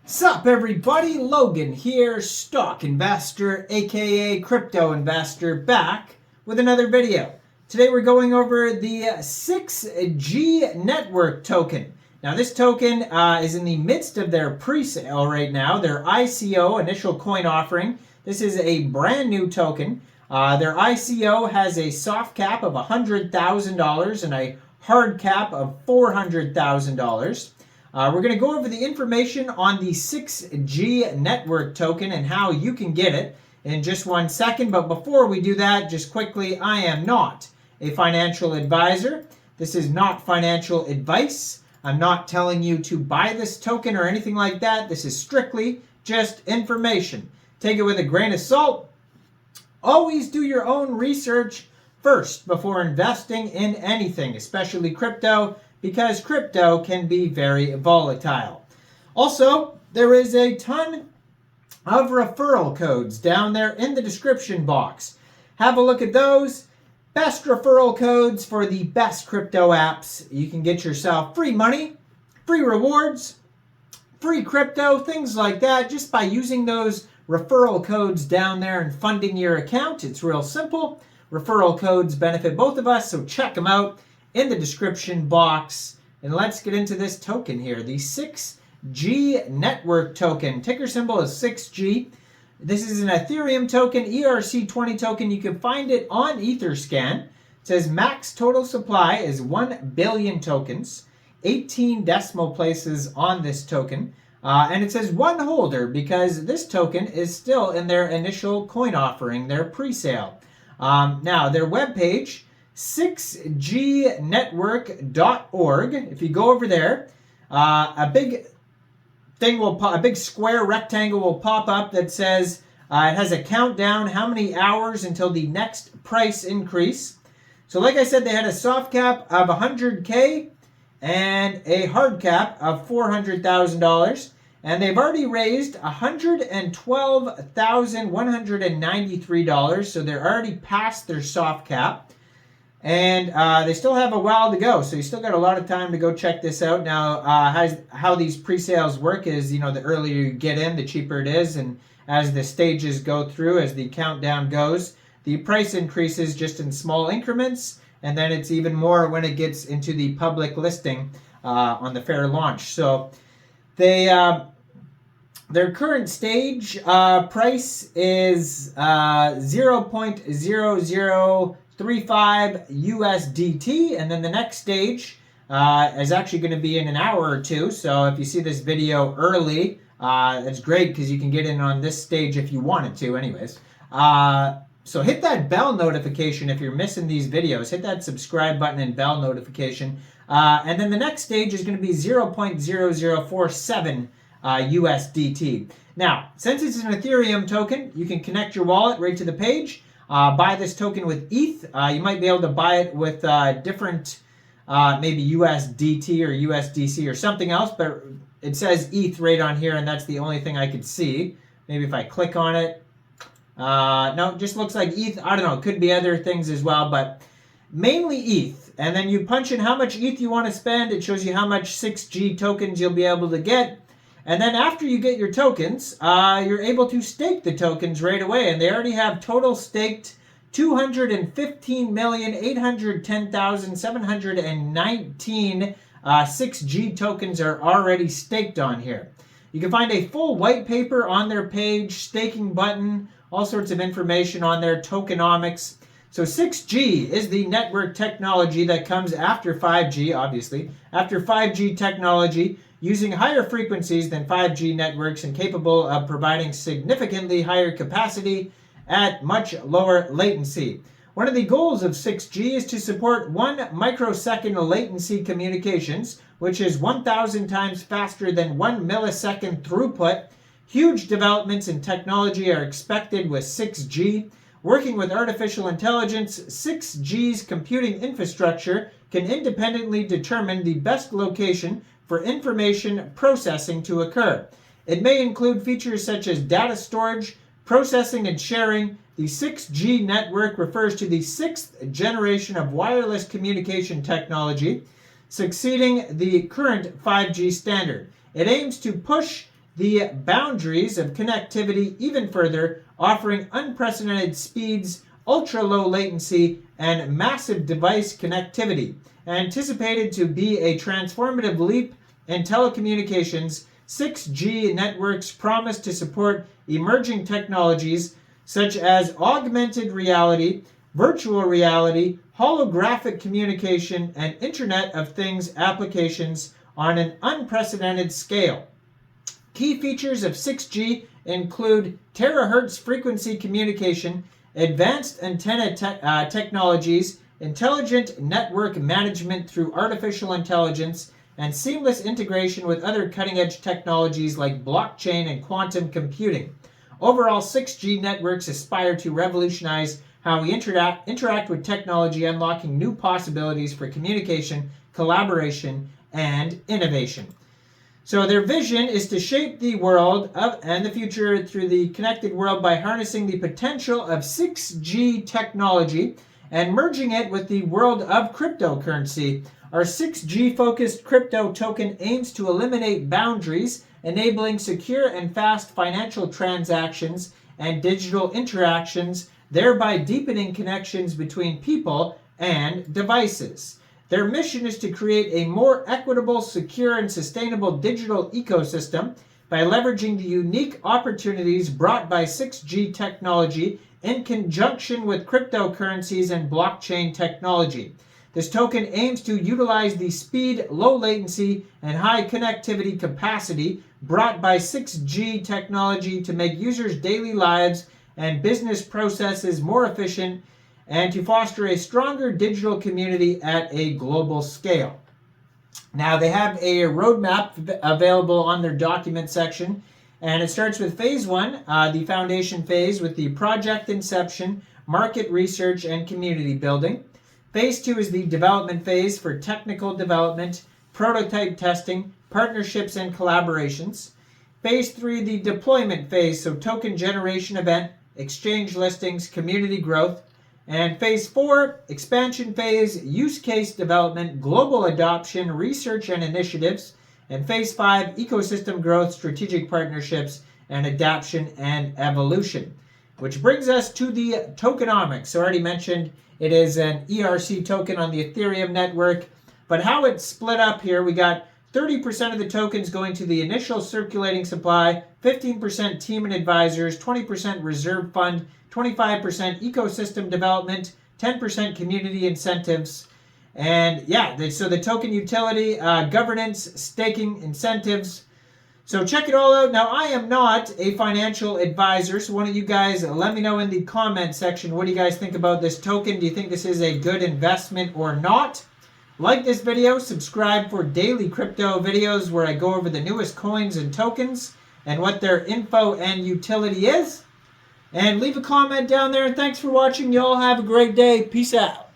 Sup everybody, Logan here, stock investor aka crypto investor, back with another video. Today we're going over the 6GNetwork token. Now this token is in the midst of their pre-sale right now, their ICO, initial coin offering. This is a brand new token. Their ICO has a soft cap of $100,000 and a hard cap of $400,000. We're going to go over the information on the 6GNetwork token and how you can get it in just 1 second. But before we do that, just quickly, I am not a financial advisor. This is not financial advice. I'm not telling you to buy this token or anything like that. This is strictly just information. Take it with a grain of salt. Always do your own research first before investing in anything, especially crypto, because crypto can be very volatile. Also, there is a ton of referral codes down there in the description box. Have a look at those. Best referral codes for the best crypto apps. You can get yourself free money, free rewards, free crypto, things like that, just by using those referral codes down there and funding your account. It's real simple. Referral codes benefit both of us, so check them out in the description box. And let's get into this token here, the 6GNetwork token. Ticker symbol is 6G. This is an Ethereum token, ERC-20 token. You can find it on Etherscan. It says max total supply is 1 billion tokens, 18 decimal places on this token. And it says one holder because this token is still in their initial coin offering, their pre-sale. Now, their webpage, 6GNetwork.org. If you go over there, a big square rectangle will pop up that says it has a countdown, how many hours until the next price increase. So like I said, they had a soft cap of $100K and a hard cap of $400,000. And they've already raised $112,193. So they're already past their soft cap. And they still have a while to go, so you still got a lot of time to go check this out. Now, how these pre-sales work is, the earlier you get in, the cheaper it is. And as the stages go through, as the countdown goes, the price increases just in small increments. And then it's even more when it gets into the public listing on the fair launch. So their current stage price is 0.0035 USDT, and then the next stage is actually going to be in an hour or two. So if you see this video early, it's great because you can get in on this stage if you wanted to anyways. So hit that bell notification if you're missing these videos. Hit that subscribe button and bell notification. And then the next stage is going to be 0.0047 USDT. Now, since it's an Ethereum token, you can connect your wallet right to the page. Buy this token with ETH. You might be able to buy it with different, maybe USDT or USDC or something else, but it says ETH right on here, and that's the only thing I could see. Maybe if I click on it. No, it just looks like ETH. I don't know. It could be other things as well, but mainly ETH. And then you punch in how much ETH you want to spend. It shows you how much 6G tokens you'll be able to get. And then after you get your tokens, you're able to stake the tokens right away. And they already have total staked 215,810,719 6G tokens are already staked on here. You can find a full white paper on their page, staking button, all sorts of information on their tokenomics. So 6G is the network technology that comes after 5G, obviously. After 5G technology, using higher frequencies than 5G networks and capable of providing significantly higher capacity at much lower latency. One of the goals of 6G is to support 1 microsecond latency communications, which is 1,000 times faster than 1 millisecond throughput. Huge developments in technology are expected with 6G. Working with artificial intelligence, 6G's computing infrastructure can independently determine the best location for information processing to occur. It may include features such as data storage, processing, and sharing. The 6G network refers to the 6th generation of wireless communication technology, succeeding the current 5G standard. It aims to push the boundaries of connectivity even further, offering unprecedented speeds, ultra-low latency, and massive device connectivity. Anticipated to be a transformative leap in telecommunications, 6G networks promise to support emerging technologies such as augmented reality, virtual reality, holographic communication, and Internet of Things applications on an unprecedented scale. Key features of 6G include terahertz frequency communication, advanced antenna technologies, intelligent network management through artificial intelligence, and seamless integration with other cutting-edge technologies like blockchain and quantum computing. Overall, 6G networks aspire to revolutionize how we interact with technology, unlocking new possibilities for communication, collaboration, and innovation. So their vision is to shape the world and the future through the connected world by harnessing the potential of 6G technology and merging it with the world of cryptocurrency. Our 6G-focused crypto token aims to eliminate boundaries, enabling secure and fast financial transactions and digital interactions, thereby deepening connections between people and devices. Their mission is to create a more equitable, secure, and sustainable digital ecosystem by leveraging the unique opportunities brought by 6G technology in conjunction with cryptocurrencies and blockchain technology. This token aims to utilize the speed, low latency, and high connectivity capacity brought by 6G technology to make users' daily lives and business processes more efficient and to foster a stronger digital community at a global scale. Now, they have a roadmap available on their document section, and it starts with phase 1, the foundation phase, with the project inception, market research, and community building. Phase 2 is the development phase for technical development, prototype testing, partnerships, and collaborations. Phase 3, the deployment phase, so token generation event, exchange listings, community growth. And phase 4, expansion phase, use case development, global adoption, research and initiatives. And phase 5, ecosystem growth, strategic partnerships, and adaptation and evolution. Which brings us to the tokenomics. So I already mentioned it is an ERC token on the Ethereum network. But how it's split up here, we got 30% of the tokens going to the initial circulating supply, 15% team and advisors, 20% reserve fund, 25% ecosystem development, 10% community incentives, and so the token utility, governance, staking, incentives. So check it all out. Now, I am not a financial advisor, so why don't you guys let me know in the comment section, what do you guys think about this token? Do you think this is a good investment or not? Like this video, subscribe for daily crypto videos where I go over the newest coins and tokens and what their info and utility is. And leave a comment down there. And thanks for watching. Y'all have a great day. Peace out.